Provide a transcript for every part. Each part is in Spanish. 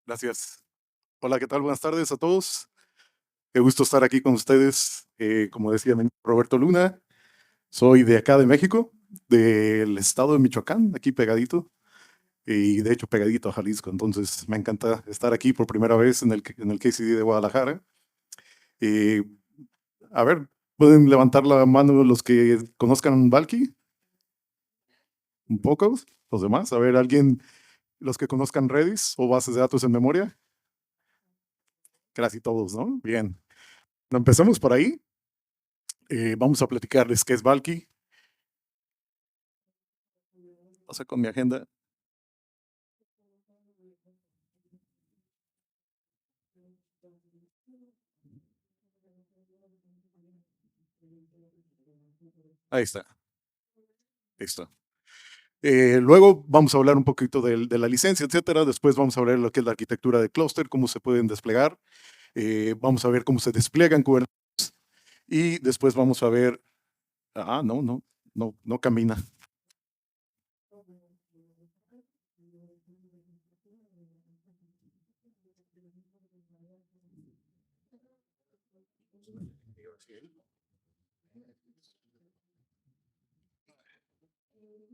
Gracias. Hola, ¿qué tal? Buenas tardes a todos. Qué gusto estar aquí con ustedes. Como decía Roberto Luna, soy de acá de México, del estado de Michoacán, aquí pegadito, y de hecho pegadito a Jalisco. Entonces me encanta estar aquí por primera vez en el KCD de Guadalajara. Eh, a ver, ¿pueden levantar la mano los que conozcan Valky? Un poco, los demás. A ver, ¿alguien, los que conozcan Redis o bases de datos en memoria? Casi todos, ¿no? Bien. Empecemos por ahí. Vamos a platicarles qué es Valky. Pasa con mi agenda. Ahí está, listo. Luego vamos a hablar un poquito de la licencia, etcétera. Después vamos a ver lo que es la arquitectura de clúster, cómo se pueden desplegar. Vamos a ver cómo se despliegan Kubernetes. Y después vamos a ver. No, no, no, no camina.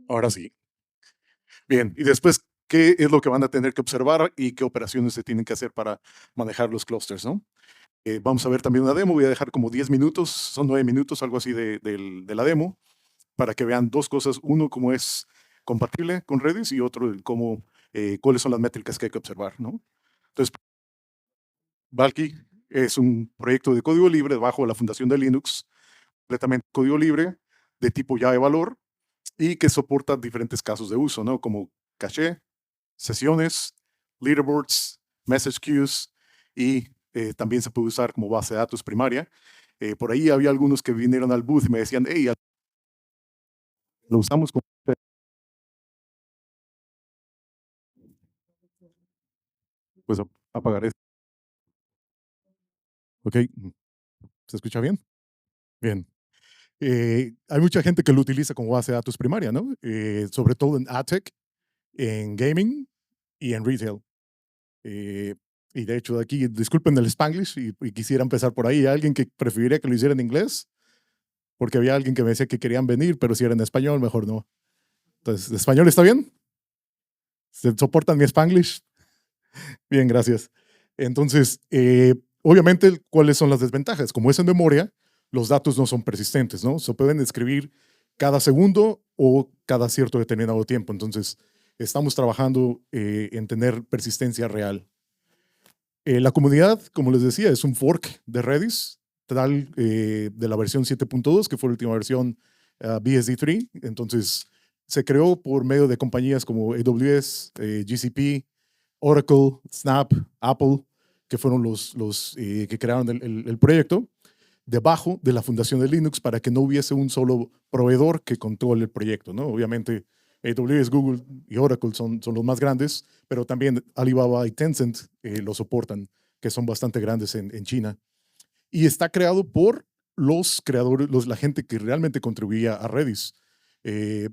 Ahora sí. Bien, y después, ¿qué es lo que van a tener que observar y qué operaciones se tienen que hacer para manejar los clusters, ¿no? Vamos a ver también una demo. Voy a dejar como 10 minutos, son 9 minutos, algo así de la demo, para que vean dos cosas. Uno, cómo es compatible con Redis y otro, cómo, cuáles son las métricas que hay que observar, ¿no? Entonces, Valky es un proyecto de código libre bajo la fundación de Linux, completamente código libre, de tipo llave valor y que soporta diferentes casos de uso, ¿no? Como caché, sesiones, leaderboards, message queues y también se puede usar como base de datos primaria. Por ahí había algunos que vinieron al booth y me decían, hey, lo usamos como. Pues apagar esto. Ok, ¿se escucha bien? Bien. Hay mucha gente que lo utiliza como base de datos primaria, ¿no? Sobre todo en AdTech, en gaming y en retail. Eh, y de hecho, aquí, disculpen el Spanglish y quisiera empezar por ahí. ¿Hay alguien que preferiría que lo hiciera en inglés? Porque había alguien que me decía que querían venir, pero si era en español, mejor no. Entonces, ¿español está bien? ¿Se soportan mi Spanglish? Bien, gracias. Entonces, obviamente, ¿cuáles son las desventajas? Como es en memoria, los datos no son persistentes, ¿no? Se pueden escribir cada segundo o cada cierto determinado tiempo. Entonces, estamos trabajando en tener persistencia real. La comunidad, como les decía, es un fork de Redis, tal de la versión 7.2, que fue la última versión BSD3. Entonces, se creó por medio de compañías como AWS, GCP, Oracle, Snap, Apple, que fueron los que crearon el proyecto, debajo de la fundación de Linux para que no hubiese un solo proveedor que controle el proyecto, ¿no? Obviamente, AWS, Google y Oracle son los más grandes, pero también Alibaba y Tencent lo soportan, que son bastante grandes en China. Y está creado por los creadores, la gente que realmente contribuía a Redis. Eh,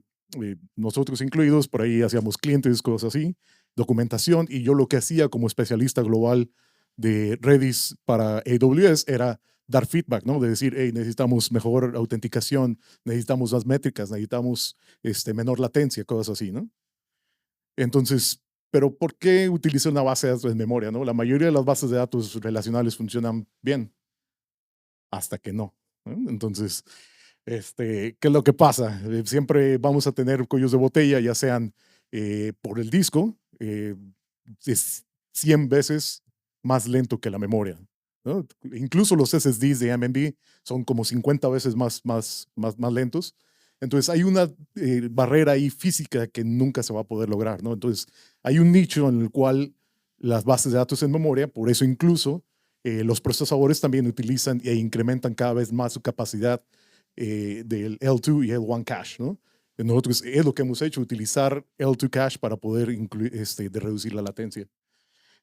Nosotros incluidos, por ahí hacíamos clientes, cosas así, documentación, y yo lo que hacía como especialista global de Redis para AWS era dar feedback, ¿no? De decir, hey, necesitamos mejor autenticación, necesitamos más métricas, necesitamos menor latencia, cosas así, ¿no? Entonces, pero ¿por qué utilizo una base de datos en memoria, no? La mayoría de las bases de datos relacionales funcionan bien, hasta que no, ¿no? Entonces, ¿qué es lo que pasa? Siempre vamos a tener cuellos de botella, ya sean por el disco, es 100 veces más lento que la memoria, ¿no? Incluso los SSDs de AMD son como 50 veces más lentos. Entonces hay una barrera ahí física que nunca se va a poder lograr, ¿no? Entonces hay un nicho en el cual las bases de datos en memoria, por eso incluso los procesadores también utilizan e incrementan cada vez más su capacidad del L2 y L1 cache, ¿no? Nosotros es lo que hemos hecho, utilizar L2 cache para poder de reducir la latencia.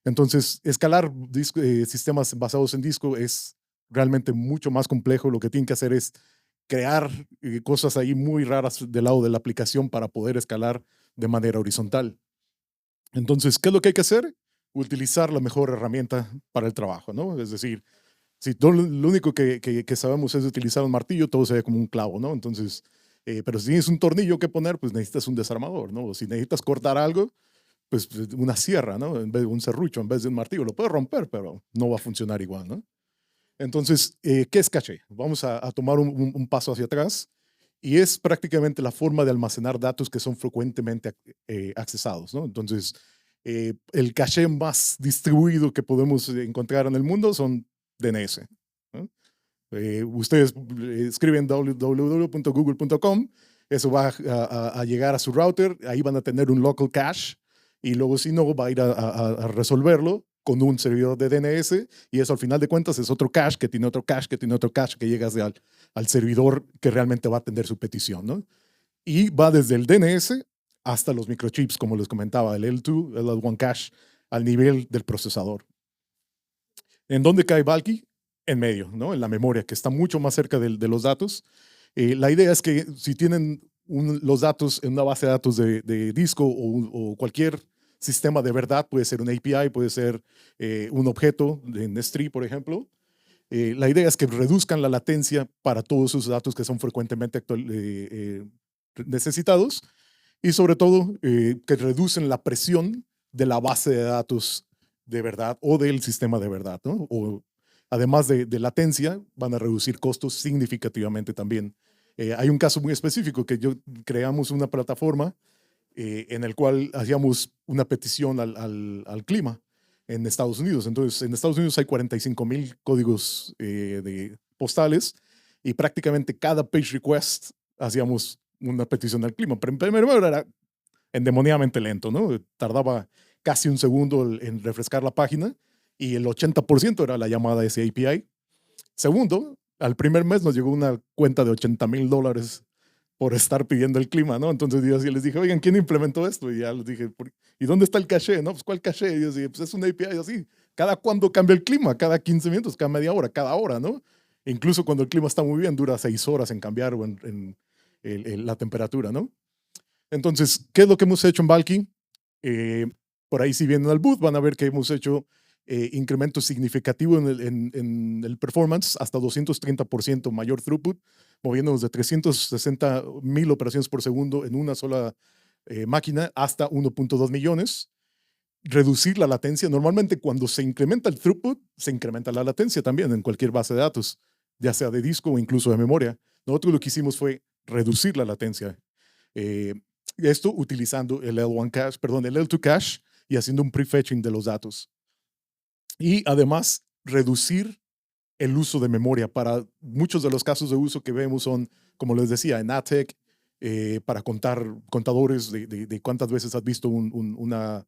Entonces, escalar sistemas basados en disco es realmente mucho más complejo. Lo que tienen que hacer es crear cosas ahí muy raras del lado de la aplicación para poder escalar de manera horizontal. Entonces, ¿qué es lo que hay que hacer? utilizar la mejor herramienta para el trabajo, ¿no? Es decir, si todo lo único que sabemos es utilizar un martillo, todo se ve como un clavo, ¿no? Entonces, pero si tienes un tornillo que poner, pues necesitas un desarmador, ¿no? O si necesitas cortar algo, pues una sierra, ¿no? En vez de un serrucho, en vez de un martillo, lo puedes romper, pero no va a funcionar igual, ¿no? Entonces, ¿qué es caché? Vamos a tomar un paso hacia atrás y es prácticamente la forma de almacenar datos que son frecuentemente accesados, ¿no? Entonces, el caché más distribuido que podemos encontrar en el mundo son DNS, ¿no? Ustedes escriben www.google.com, eso va a llegar a su router, ahí van a tener un local cache y luego si no va a ir a resolverlo con un servidor de DNS y eso al final de cuentas es otro cache que tiene otro cache que tiene otro cache que llega al servidor que realmente va a atender su petición, ¿no? Y va desde el DNS hasta los microchips, como les comentaba, el L2, el L1 cache, al nivel del procesador. ¿En dónde cae Valky? En medio, ¿no? En la memoria, que está mucho más cerca de los datos. La idea es que si tienen los datos en una base de datos de disco o cualquier sistema de verdad, puede ser un API, puede ser un objeto en S3, por ejemplo. La idea es que reduzcan la latencia para todos esos datos que son frecuentemente necesitados y sobre todo que reducen la presión de la base de datos de verdad o del sistema de verdad, ¿no? O además de latencia, van a reducir costos significativamente también. Hay un caso muy específico que yo creamos una plataforma en el cual hacíamos una petición al clima en Estados Unidos. Entonces, en Estados Unidos hay 45,000 códigos postales y prácticamente cada page request hacíamos una petición al clima. Pero primero era endemoniadamente lento, ¿no? Tardaba casi un segundo en refrescar la página y el 80% era la llamada a ese API. Segundo, al primer mes nos llegó una cuenta de $80,000 por estar pidiendo el clima, ¿no? Entonces yo así les dije, oigan, ¿quién implementó esto? Y ya les dije, ¿y dónde está el caché? No, pues ¿cuál caché? Y yo dije, pues es una API así. ¿Cada cuándo cambia el clima? Cada 15 minutos, cada media hora, cada hora, ¿no? Incluso cuando el clima está muy bien, dura 6 horas en cambiar o la temperatura, ¿no? Entonces, ¿qué es lo que hemos hecho en Valky? Por ahí si vienen al booth van a ver que hemos hecho incremento significativo en el performance, hasta 230% mayor throughput, moviéndonos de 360,000 operaciones por segundo en una sola máquina hasta 1.2 millones. Reducir la latencia. Normalmente cuando se incrementa el throughput, se incrementa la latencia también en cualquier base de datos, ya sea de disco o incluso de memoria. Nosotros lo que hicimos fue reducir la latencia. Eh, Esto utilizando el L1 cache, perdón, el L2 cache y haciendo un prefetching de los datos. Y además, reducir el uso de memoria. Para muchos de los casos de uso que vemos son, como les decía, en ATEC, para contar contadores de cuántas veces has visto un ad,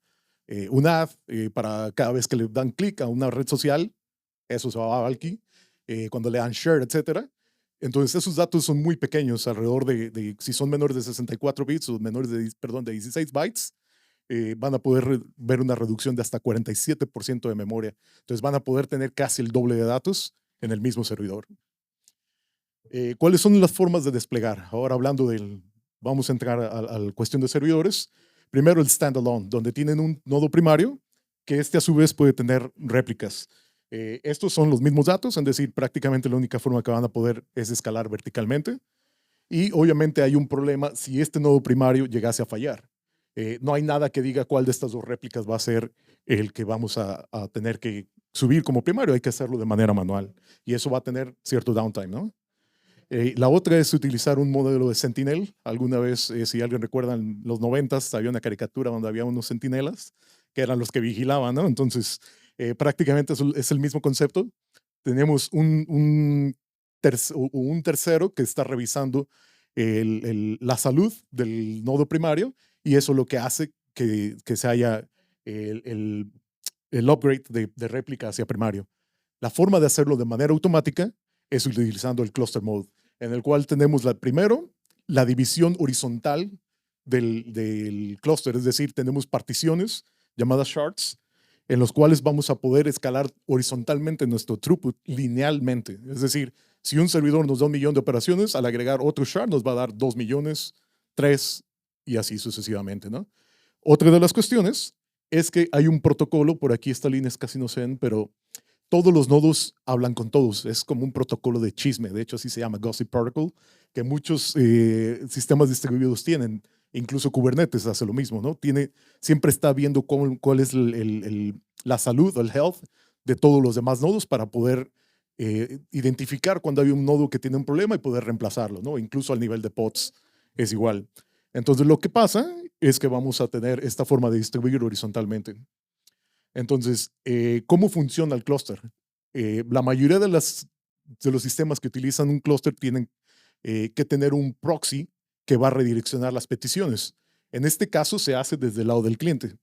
para cada vez que le dan clic a una red social, eso se va a Valky, cuando le dan share, etcétera. Entonces, esos datos son muy pequeños, alrededor si son menores de 64 bits o menores de 16 bytes, van a poder ver una reducción de hasta 47% de memoria. Entonces, van a poder tener casi el doble de datos en el mismo servidor. ¿Cuáles son las formas de desplegar? Ahora hablando vamos a entrar a la cuestión de servidores. Primero el standalone, donde tienen un nodo primario que a su vez puede tener réplicas. Estos son los mismos datos, es decir, prácticamente la única forma que van a poder es escalar verticalmente. Y obviamente hay un problema si este nodo primario llegase a fallar. No hay nada que diga cuál de estas dos réplicas va a ser el que vamos a tener que subir como primario, hay que hacerlo de manera manual. Y eso va a tener cierto downtime, ¿no? La otra es utilizar un modelo de Sentinel. Alguna vez, si alguien recuerda, en los 90s había una caricatura donde había unos sentinelas que eran los que vigilaban, ¿no? Entonces, prácticamente es el mismo concepto. Tenemos un tercero que está revisando la salud del nodo primario y eso lo que hace que se haya el, el, el upgrade de réplica hacia primario. La forma de hacerlo de manera automática es utilizando el cluster mode, en el cual tenemos primero la división horizontal del clúster, es decir, tenemos particiones llamadas shards, en los cuales vamos a poder escalar horizontalmente nuestro throughput linealmente. Es decir, si un servidor nos da 1,000,000 de operaciones, al agregar otro shard nos va a dar 2,000,000, 3 y así sucesivamente, ¿no? Otra de las cuestiones es que hay un protocolo, por aquí estas líneas casi no se ven, pero todos los nodos hablan con todos. Es como un protocolo de chisme. De hecho, así se llama Gossip Protocol, que muchos sistemas distribuidos tienen. Incluso Kubernetes hace lo mismo, ¿no? Siempre está viendo cuál es la salud o el health de todos los demás nodos para poder identificar cuando hay un nodo que tiene un problema y poder reemplazarlo, ¿no? Incluso al nivel de pods es igual. Entonces, lo que pasa es que vamos a tener esta forma de distribuir horizontalmente. Entonces, ¿cómo funciona el clúster? La mayoría de los sistemas que utilizan un clúster tienen que tener un proxy que va a redireccionar las peticiones. En este caso se hace desde el lado del cliente.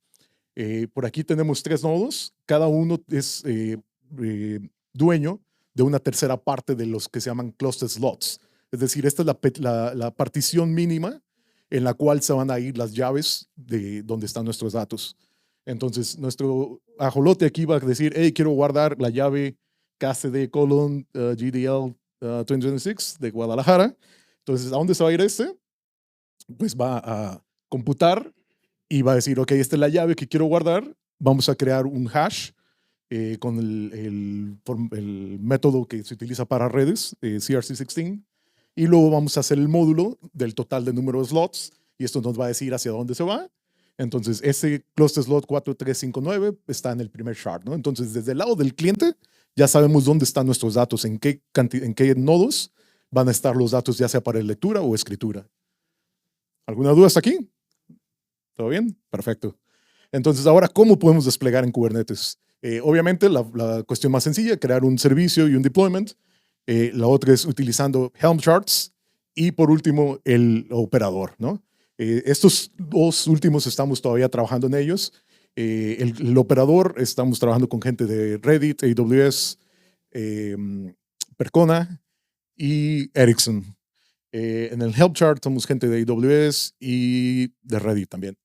Por aquí tenemos 3 nodos, cada uno es dueño de una tercera parte de los que se llaman cluster slots. Es decir, esta es la partición mínima en la cual se van a ir las llaves de donde están nuestros datos. Entonces, nuestro ajolote aquí va a decir, hey, quiero guardar la llave KCD colon GDL 2026 de Guadalajara. Entonces, ¿a dónde se va a ir este? Pues va a computar y va a decir, ok, esta es la llave que quiero guardar. Vamos a crear un hash con el método que se utiliza para redes, CRC16, y luego vamos a hacer el módulo del total de número de slots, y esto nos va a decir hacia dónde se va. Entonces, ese cluster slot 4359 está en el primer shard, ¿no? Entonces, desde el lado del cliente, ya sabemos dónde están nuestros datos, en qué nodos van a estar los datos, ya sea para lectura o escritura. ¿Alguna duda hasta aquí? ¿Todo bien? Perfecto. Entonces, ahora, ¿cómo podemos desplegar en Kubernetes? Obviamente, la cuestión más sencilla, crear un servicio y un deployment. La otra es utilizando Helm charts. Y por último, el operador, ¿no? Estos 2 últimos estamos todavía trabajando en ellos. El operador, estamos trabajando con gente de Reddit, AWS, Percona y Ericsson. En el Help chart somos gente de AWS y de Reddit también.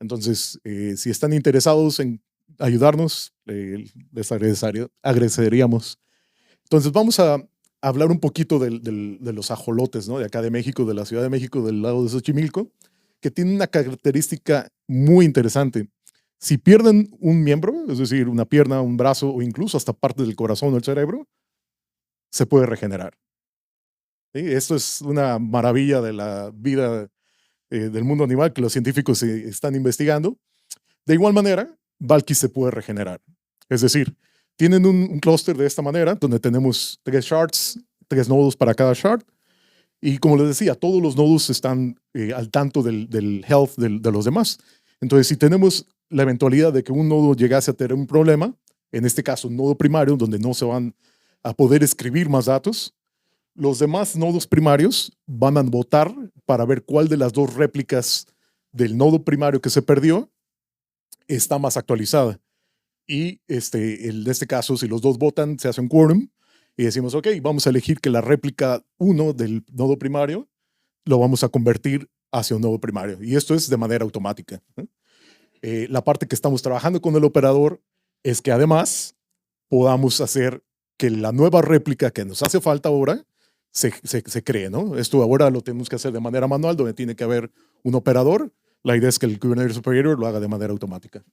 Entonces, si están interesados en ayudarnos, les agradeceríamos. Entonces, vamos a hablar un poquito de los ajolotes, ¿no? De acá de México, de la Ciudad de México, del lado de Xochimilco, que tienen una característica muy interesante. Si pierden un miembro, es decir, una pierna, un brazo o incluso hasta parte del corazón o el cerebro, se puede regenerar. ¿Sí? Esto es una maravilla de la vida del mundo animal que los científicos están investigando. De igual manera, Valky se puede regenerar. Es decir, tienen un clúster de esta manera, donde tenemos 3 shards, 3 nodos para cada shard. Y como les decía, todos los nodos están al tanto del health de los demás. Entonces, si tenemos la eventualidad de que un nodo llegase a tener un problema, en este caso un nodo primario, donde no se van a poder escribir más datos, los demás nodos primarios van a votar para ver cuál de las 2 réplicas del nodo primario que se perdió está más actualizada. Y en este caso, si los 2 votan, se hace un quórum y decimos, ok, vamos a elegir que la réplica 1 del nodo primario lo vamos a convertir hacia un nodo primario. Y esto es de manera automática. La parte que estamos trabajando con el operador es que además podamos hacer que la nueva réplica que nos hace falta ahora se cree, ¿no? Esto ahora lo tenemos que hacer de manera manual, donde tiene que haber un operador. La idea es que el Kubernetes Operator lo haga de manera automática.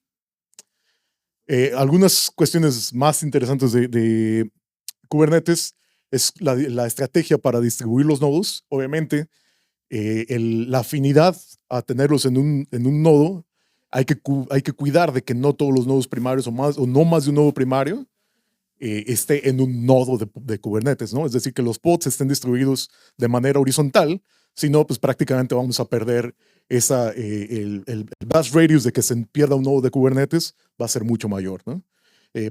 Algunas cuestiones más interesantes de Kubernetes es la estrategia para distribuir los nodos. Obviamente, la afinidad a tenerlos en un nodo, hay que cuidar de que no todos los nodos primarios o no más de un nodo primario esté en un nodo de Kubernetes, ¿no? Es decir, que los pods estén distribuidos de manera horizontal, si no, pues prácticamente vamos a perder el blast radius de que se pierda un nodo de Kubernetes va a ser mucho mayor, ¿no?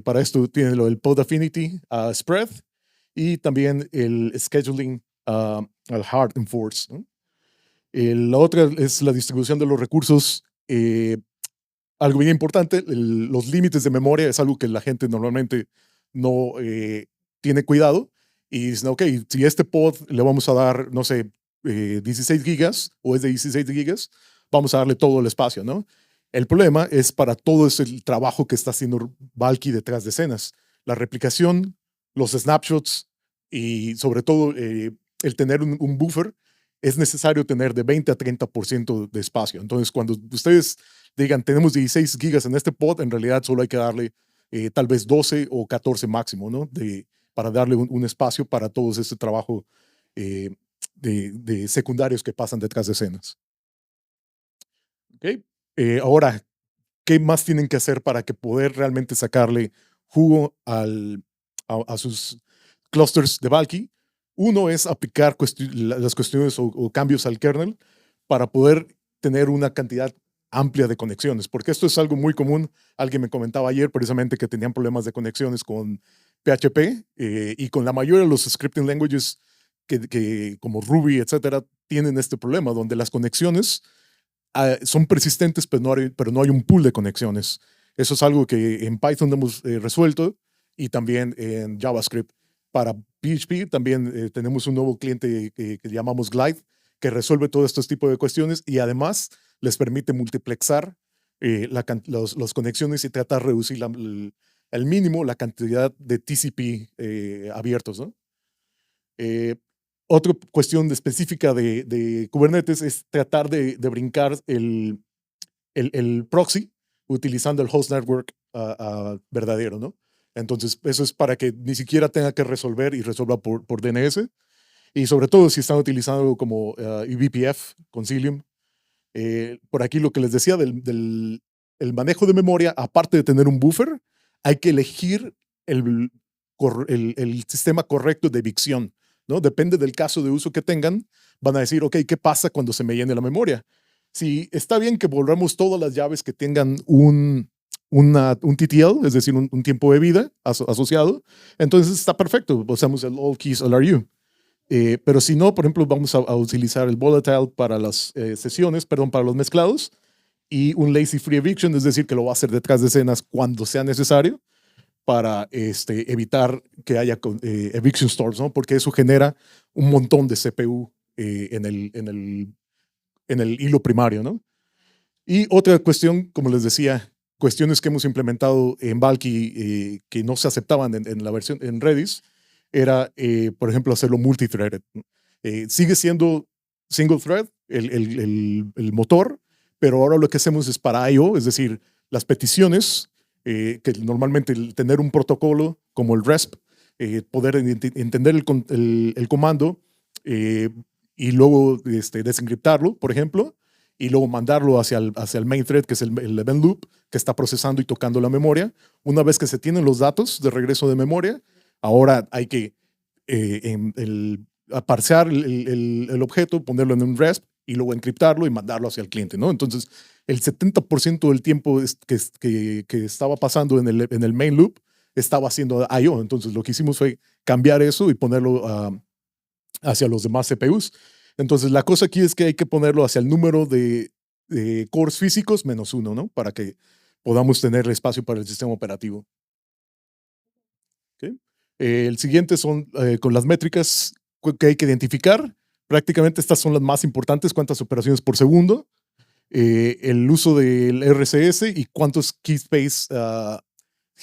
Para esto tiene lo del pod affinity spread y también el scheduling al hard enforce, ¿no? La otra es la distribución de los recursos. Algo bien importante, los límites de memoria es algo que la gente normalmente no tiene cuidado y dicen, ok, si este pod le vamos a dar, no sé, 16 gigas o es de 16 gigas, vamos a darle todo el espacio, ¿no? El problema es para todo ese trabajo que está haciendo Valky detrás de escenas. La replicación, los snapshots y sobre todo el tener un buffer es necesario tener de 20 a 30% de espacio. Entonces, cuando ustedes digan, tenemos 16 gigas en este pod, en realidad solo hay que darle tal vez 12 o 14 máximo, ¿no? Para darle un espacio para todo este trabajo eh, de secundarios que pasan detrás de escenas. ¿Okay? Ahora, ¿qué más tienen que hacer para que poder realmente sacarle jugo a sus clusters de Valky? Uno es aplicar las cuestiones o cambios al kernel para poder tener una cantidad amplia de conexiones, porque esto es algo muy común. Alguien me comentaba ayer precisamente que tenían problemas de conexiones con PHP y con la mayoría de los scripting languages como Ruby, etcétera, tienen este problema donde las conexiones son persistentes, pero no hay un pool de conexiones. Eso es algo que en Python hemos resuelto y también en JavaScript. Para PHP también tenemos un nuevo cliente que llamamos Glide, que resuelve todos estos tipos de cuestiones y además les permite multiplexar las conexiones y tratar de reducir al mínimo la cantidad de TCP abiertos, ¿no? Otra cuestión específica de Kubernetes es tratar de brincar el proxy utilizando el host network verdadero, ¿no? Entonces, eso es para que ni siquiera tenga que resolver y resuelva por DNS. Y sobre todo si están utilizando como eBPF, Concilium. Por aquí lo que les decía del el manejo de memoria, aparte de tener un buffer, hay que elegir el sistema correcto de evicción, ¿no? Depende del caso de uso que tengan, van a decir, ok, ¿qué pasa cuando se me llene la memoria? Si está bien que volvamos todas las llaves que tengan un TTL, es decir, un tiempo de vida asociado, entonces está perfecto, usamos el all keys all are you. Pero si no, por ejemplo, vamos a utilizar el volatile para las sesiones, perdón, para los mezclados y un lazy free eviction, es decir, que lo va a hacer detrás de escenas cuando sea necesario para evitar que haya eviction stores, ¿no? Porque eso genera un montón de CPU en el hilo primario, ¿no? Y otra cuestión, como les decía, cuestiones que hemos implementado en Valky que no se aceptaban en la versión en Redis, era, por ejemplo, hacerlo multithreaded. Sigue siendo single thread el motor, pero ahora lo que hacemos es para I/O, es decir, las peticiones, que normalmente tener un protocolo como el RESP, poder entender el comando y luego desencriptarlo, por ejemplo, y luego mandarlo hacia el main thread, que es el event loop, que está procesando y tocando la memoria. Una vez que se tienen los datos de regreso de memoria, ahora hay que parsear el objeto, ponerlo en un RESP y luego encriptarlo y mandarlo hacia el cliente, ¿no? Entonces, el 70% del tiempo que estaba pasando en el main loop estaba haciendo I/O. Entonces, lo que hicimos fue cambiar eso y ponerlo hacia los demás CPUs. Entonces, la cosa aquí es que hay que ponerlo hacia el número de cores físicos menos uno, ¿no? Para que podamos tener espacio para el sistema operativo. ¿Okay? El siguiente son con las métricas que hay que identificar. Prácticamente estas son las más importantes: cuántas operaciones por segundo, el uso del RCS y cuántos key space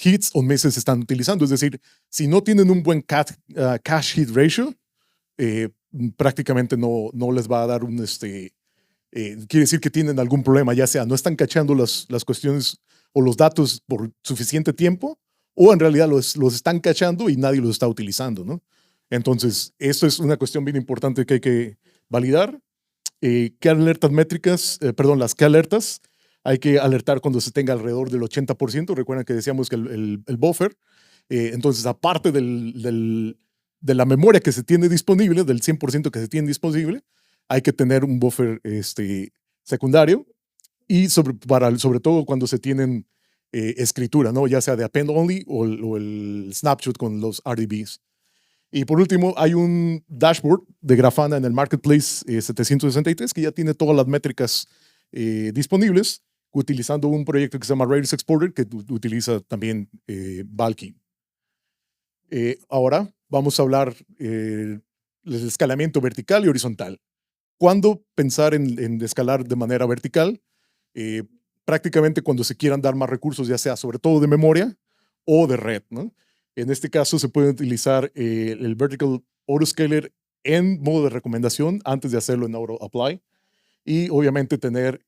hits o meses están utilizando. Es decir, si no tienen un buen cache hit ratio, prácticamente no les va a dar quiere decir que tienen algún problema, ya sea no están cachando las cuestiones o los datos por suficiente tiempo, o en realidad los están cachando y nadie los está utilizando, ¿no? Entonces, esto es una cuestión bien importante que hay que validar. ¿Qué alertas métricas? Perdón, las qué alertas hay que alertar cuando se tenga alrededor del 80%. Recuerden que decíamos que el buffer, entonces, aparte de la memoria que se tiene disponible, del 100% que se tiene disponible, hay que tener un buffer secundario y sobre todo cuando se tienen escritura, ¿no? Ya sea de append only o el snapshot con los RDBs. Y por último, hay un dashboard de Grafana en el Marketplace 763 que ya tiene todas las métricas disponibles utilizando un proyecto que se llama Redis Exporter que utiliza también Valky. Ahora vamos a hablar del escalamiento vertical y horizontal. ¿Cuándo pensar en escalar de manera vertical? Prácticamente cuando se quieran dar más recursos, ya sea sobre todo de memoria o de red, ¿no? En este caso se puede utilizar el Vertical Autoscaler en modo de recomendación antes de hacerlo en auto apply. Y obviamente tener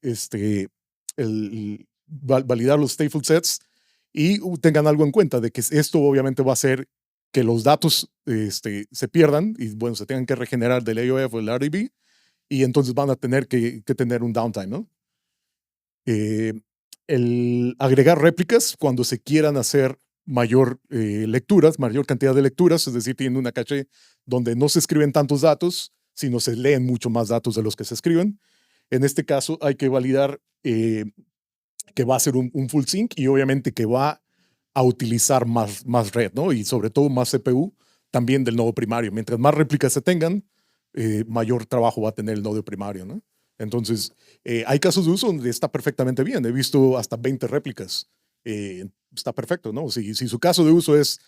validar los stateful sets y tengan algo en cuenta de que esto obviamente va a hacer que los datos se pierdan y bueno, se tengan que regenerar del AOF o el RDB y entonces van a tener que tener un downtime, ¿no? El agregar réplicas cuando se quieran hacer mayor lecturas, mayor cantidad de lecturas, es decir, tienen una caché donde no se escriben tantos datos, sino se leen mucho más datos de los que se escriben. En este caso hay que validar que va a ser un full sync y obviamente que va a utilizar más red, ¿no? Y sobre todo más CPU también del nodo primario. Mientras más réplicas se tengan, mayor trabajo va a tener el nodo primario, ¿no? Entonces, hay casos de uso donde está perfectamente bien. He visto hasta 20 réplicas. Está perfecto, ¿no? Si su caso de uso es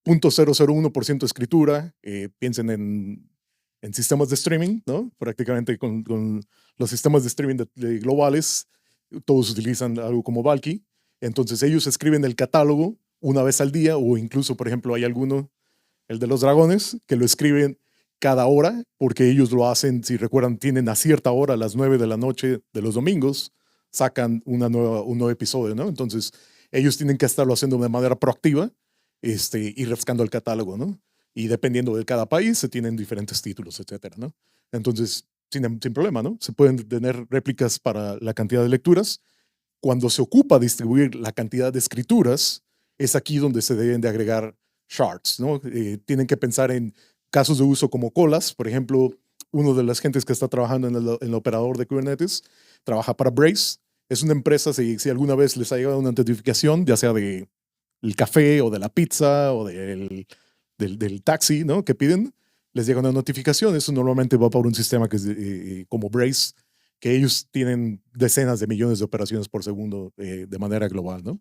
0.001% escritura, piensen en sistemas de streaming, ¿no? Prácticamente con los sistemas de streaming de globales, todos utilizan algo como Valky. Entonces ellos escriben el catálogo una vez al día o incluso, por ejemplo, hay alguno, el de los dragones, que lo escriben cada hora porque ellos lo hacen, si recuerdan, tienen a cierta hora, a las 9 de la noche de los domingos, sacan un nuevo episodio, ¿no? Entonces ellos tienen que estarlo haciendo de manera proactiva y refrescando el catálogo, ¿no? Y dependiendo de cada país, se tienen diferentes títulos, etcétera, ¿no? Entonces, sin problema, ¿no? Se pueden tener réplicas para la cantidad de lecturas. Cuando se ocupa distribuir la cantidad de escrituras, es aquí donde se deben de agregar shards, ¿no? Tienen que pensar en casos de uso como colas. Por ejemplo, uno de las gentes que está trabajando en el operador de Kubernetes trabaja para Braze. Es una empresa, si alguna vez les ha llegado una notificación, ya sea de el café o de la pizza o del taxi, ¿no? Que piden, les llega una notificación. Eso normalmente va por un sistema que es como Braze, que ellos tienen decenas de millones de operaciones por segundo de manera global, ¿no?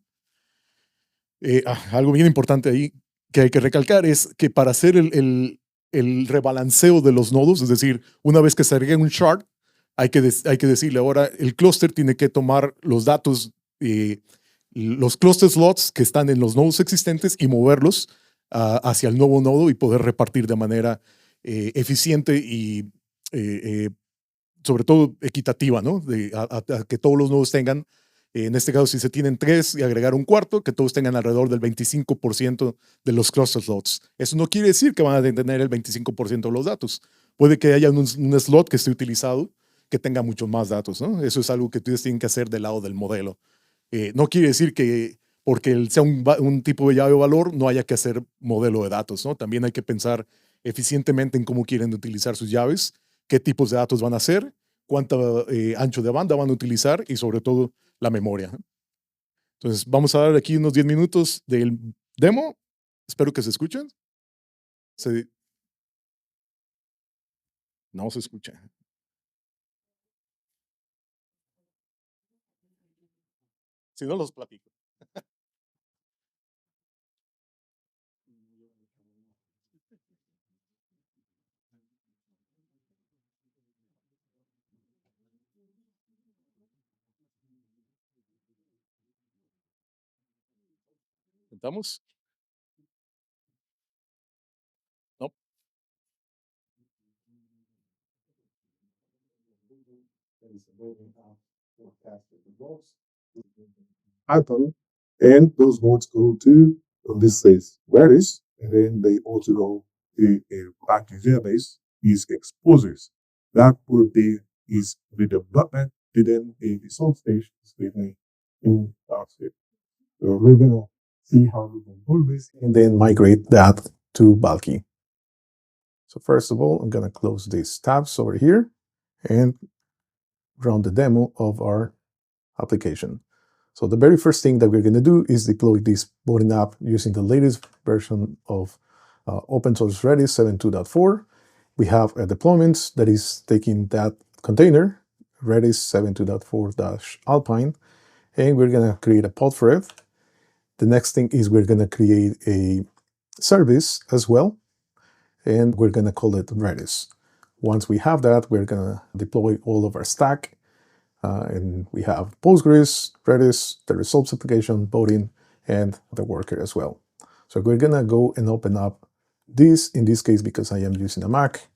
Algo bien importante ahí que hay que recalcar es que para hacer el rebalanceo de los nodos, es decir, una vez que se agregue un shard, hay que decirle ahora, el clúster tiene que tomar los datos, los cluster slots que están en los nodos existentes y moverlos hacia el nuevo nodo y poder repartir de manera eficiente y sobre todo equitativa, ¿no? A que todos los nodos tengan, en este caso, si se tienen 3 y agregar un cuarto, que todos tengan alrededor del 25% de los cluster slots. Eso no quiere decir que van a tener el 25% de los datos. Puede que haya un slot que esté utilizado que tenga muchos más datos, ¿no? Eso es algo que ustedes tienen que hacer del lado del modelo. No quiere decir que porque sea un tipo de llave o valor no haya que hacer modelo de datos, ¿no? También hay que pensar eficientemente en cómo quieren utilizar sus llaves, qué tipos de datos van a hacer, cuánto ancho de banda van a utilizar y sobre todo la memoria. Entonces vamos a dar aquí unos 10 minutos del demo. Espero que se escuchen. No se escucha. Si no, los platico. ¿Intentamos? No. Python, and those votes go to this says Redis, and then they also go to back to database is exposures. That would be is the development, then the result stage is written in JavaScript. So we're gonna see how we can do this and then migrate that to Bulky. So first of all, I'm gonna close these tabs over here and run the demo of our application. So the very first thing that we're going to do is deploy this voting app using the latest version of open source Redis 7.2.4. We have a deployment that is taking that container, Redis 7.2.4-Alpine, and we're going to create a pod for it. The next thing is we're going to create a service as well, and we're going to call it Redis. Once we have that, we're going to deploy all of our stack. And we have Postgres, Redis, the results application, voting, and the worker as well. So we're gonna go and open up this, in this case, because I am using a Mac,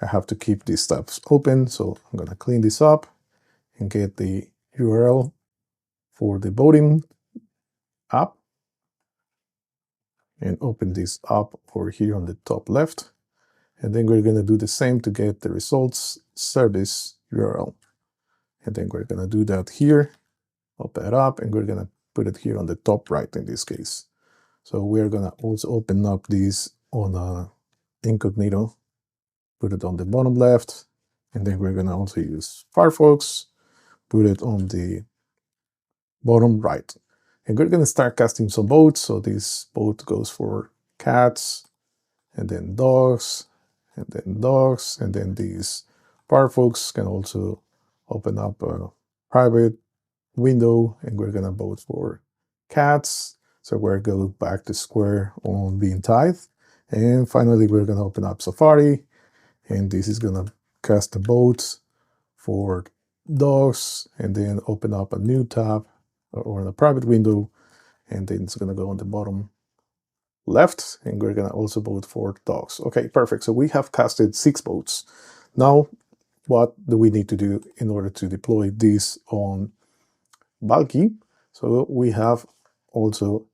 I have to keep these tabs open, so I'm gonna clean this up and get the URL for the voting app and open this up over here on the top left. And then we're gonna do the same to get the results service URL. And then we're gonna do that here, open it up, and we're gonna put it here on the top right in this case. So we're gonna also open up this on a incognito, put it on the bottom left, and then we're gonna also use Firefox, put it on the bottom right. And we're gonna start casting some votes. So this vote goes for cats, and then dogs, and then dogs, and then these Firefox can also open up a private window, and we're gonna vote for cats. So we're going back to square on being tied. And finally, we're gonna open up Safari, and this is gonna cast the votes for dogs, and then open up a new tab or in a private window, and then it's gonna go on the bottom left, and we're gonna also vote for dogs. Okay, perfect. So we have casted 6 votes. Now, what do we need to do in order to deploy this on Valky? So we have also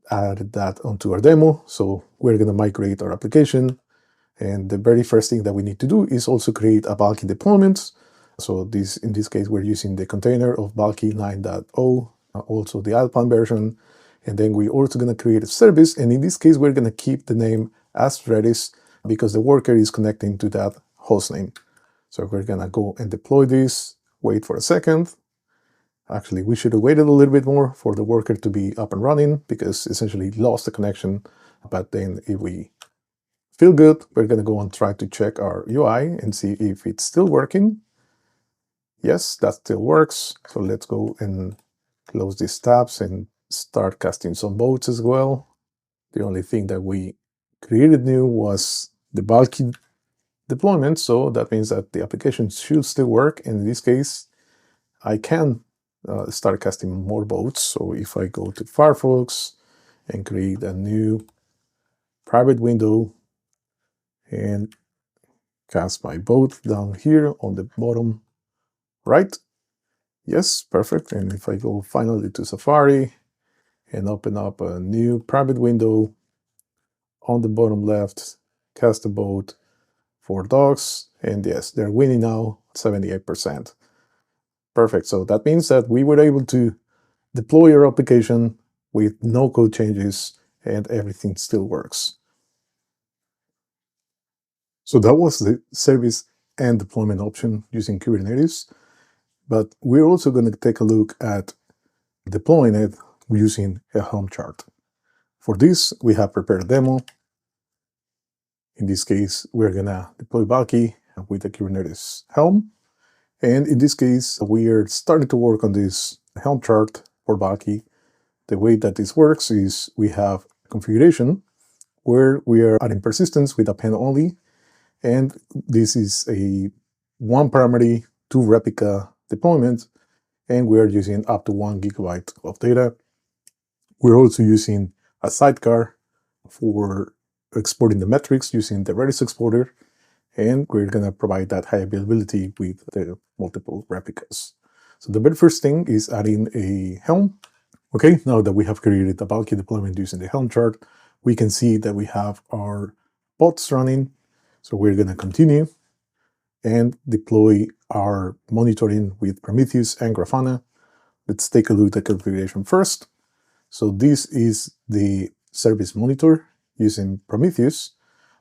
added that onto our demo. So we're gonna migrate our application, and the very first thing that we need to do is also create a Valky deployment. So in this case, we're using the container of Valky 9.0, also the Alpine version. And then we're also going to create a service. And in this case, we're going to keep the name as Redis because the worker is connecting to that hostname. So we're going to go and deploy this, wait for a second. Actually, we should have waited a little bit more for the worker to be up and running because essentially lost the connection. But then if we feel good, we're going to go and try to check our UI and see if it's still working. Yes, that still works. So let's go and close these tabs and start casting some votes as well. The only thing that we created new was the Valky deployment, so that means that the application should still work. And in this case, I can start casting more votes. So if I go to Firefox and create a new private window and cast my vote down here on the bottom right, yes, perfect. And if I go finally to Safari and open up a new private window on the bottom left, cast a vote for dogs, and yes, they're winning now, 78%. Perfect. So that means that we were able to deploy our application with no code changes and everything still works. So that was the service and deployment option using Kubernetes. But we're also going to take a look at deploying it using a Helm chart. For this, we have prepared a demo. In this case, we're going to deploy Valky with the Kubernetes Helm. And in this case, we are starting to work on this Helm chart for Valky. The way that this works is we have configuration where we are adding persistence with append only. And this is a 1 primary, 2 replica deployment. And we are using up to 1 gigabyte of data. We're also using a sidecar for exporting the metrics using the Redis exporter. And we're going to provide that high availability with the multiple replicas. So the very first thing is adding a Helm. Okay, now that we have created a Valky deployment using the Helm chart, we can see that we have our pods running. So we're going to continue and deploy our monitoring with Prometheus and Grafana. Let's take a look at the configuration first. So this is the service monitor using Prometheus.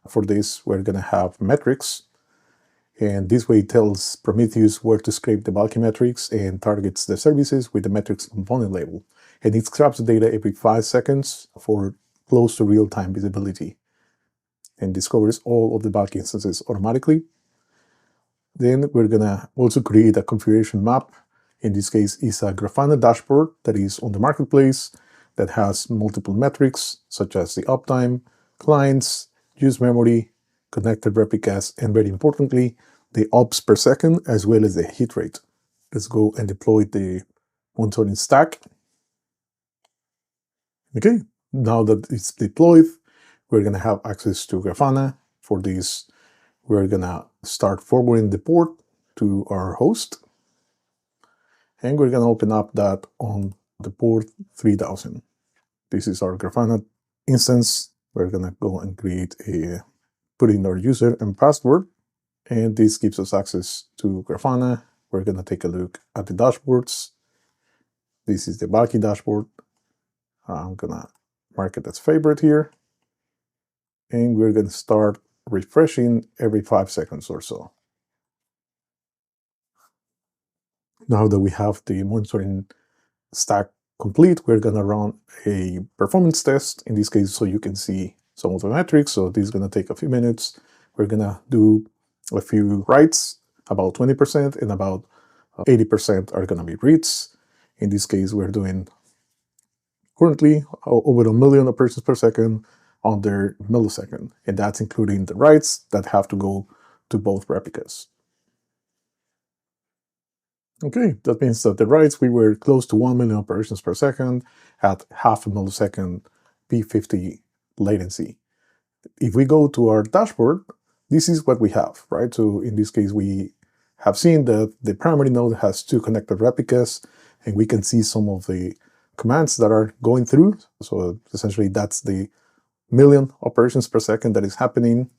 For this, we're going to have metrics. And this way it tells Prometheus where to scrape the Valky metrics and targets the services with the metrics component label. And it scraps the data every 5 seconds for close to real-time visibility and discovers all of the Valky instances automatically. Then we're going to also create a configuration map. In this case, it's a Grafana dashboard that is on the marketplace that has multiple metrics such as the uptime, clients, use memory, connected replicas, and very importantly, the ops per second as well as the hit rate. Let's go and deploy the monitoring stack. Okay, now that it's deployed, we're going to have access to Grafana for this we're gonna start forwarding the port to our host, and we're gonna open up that on the port 3000. This is our Grafana instance. We're gonna go and put in our user and password, and this gives us access to Grafana. We're gonna take a look at the dashboards. This is the bulky dashboard. I'm gonna mark it as favorite here, and we're gonna start refreshing every 5 seconds or so. Now that we have the monitoring stack complete, we're gonna run a performance test, in this case, so you can see some of the metrics. So this is gonna take a few minutes. We're gonna do a few writes, about 20%, and about 80% are gonna be reads. In this case, we're doing currently over 1 million operations per second under millisecond, and that's including the writes that have to go to both replicas. Okay, that means that the writes, we were close to 1 million operations per second at half a millisecond P50 latency. If we go to our dashboard, this is what we have, right? So in this case, we have seen that the primary node has 2 connected replicas, and we can see some of the commands that are going through. So essentially, that's the million operations per second that is happening.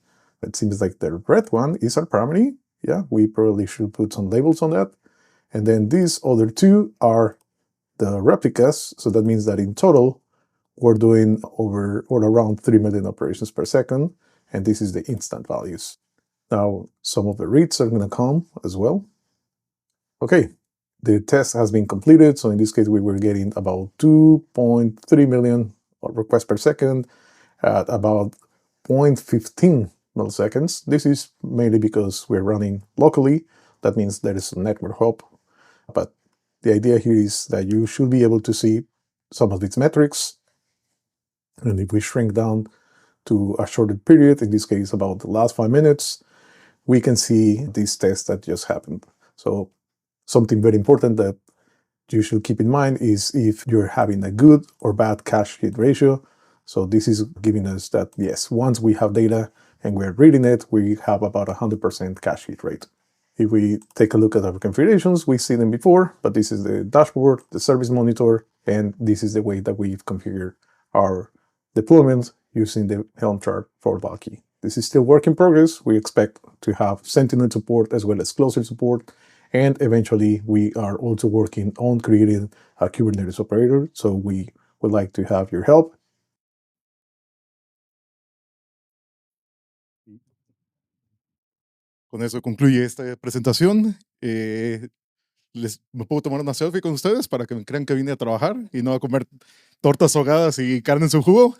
It seems like the red one is our primary. Yeah, we probably should put some labels on that. And then these other 2 are the replicas. So that means that in total, we're doing over or around 3 million operations per second. And this is the instant values. Now, some of the reads are going to come as well. Okay, the test has been completed. So in this case, we were getting about 2.3 million requests per second at about 0.15 milliseconds. This is mainly because we're running locally. That means there is a network hop. But the idea here is that you should be able to see some of these metrics. And if we shrink down to a shorter period, in this case about the last 5 minutes, we can see this test that just happened. So something very important that you should keep in mind is if you're having a good or bad cache hit ratio. So this is giving us that, yes, once we have data and we're reading it, we have about 100% cache hit rate. If we take a look at our configurations, we've seen them before, but this is the dashboard, the service monitor, and this is the way that we've configured our deployment using the Helm chart for Bulky. This is still work in progress. We expect to have Sentinel support as well as Closer support, and eventually we are also working on creating a Kubernetes operator, so we would like to have your help. Con eso concluye esta presentación. Me puedo tomar una selfie con ustedes para que me crean que vine a trabajar y no a comer tortas ahogadas y carne en su jugo.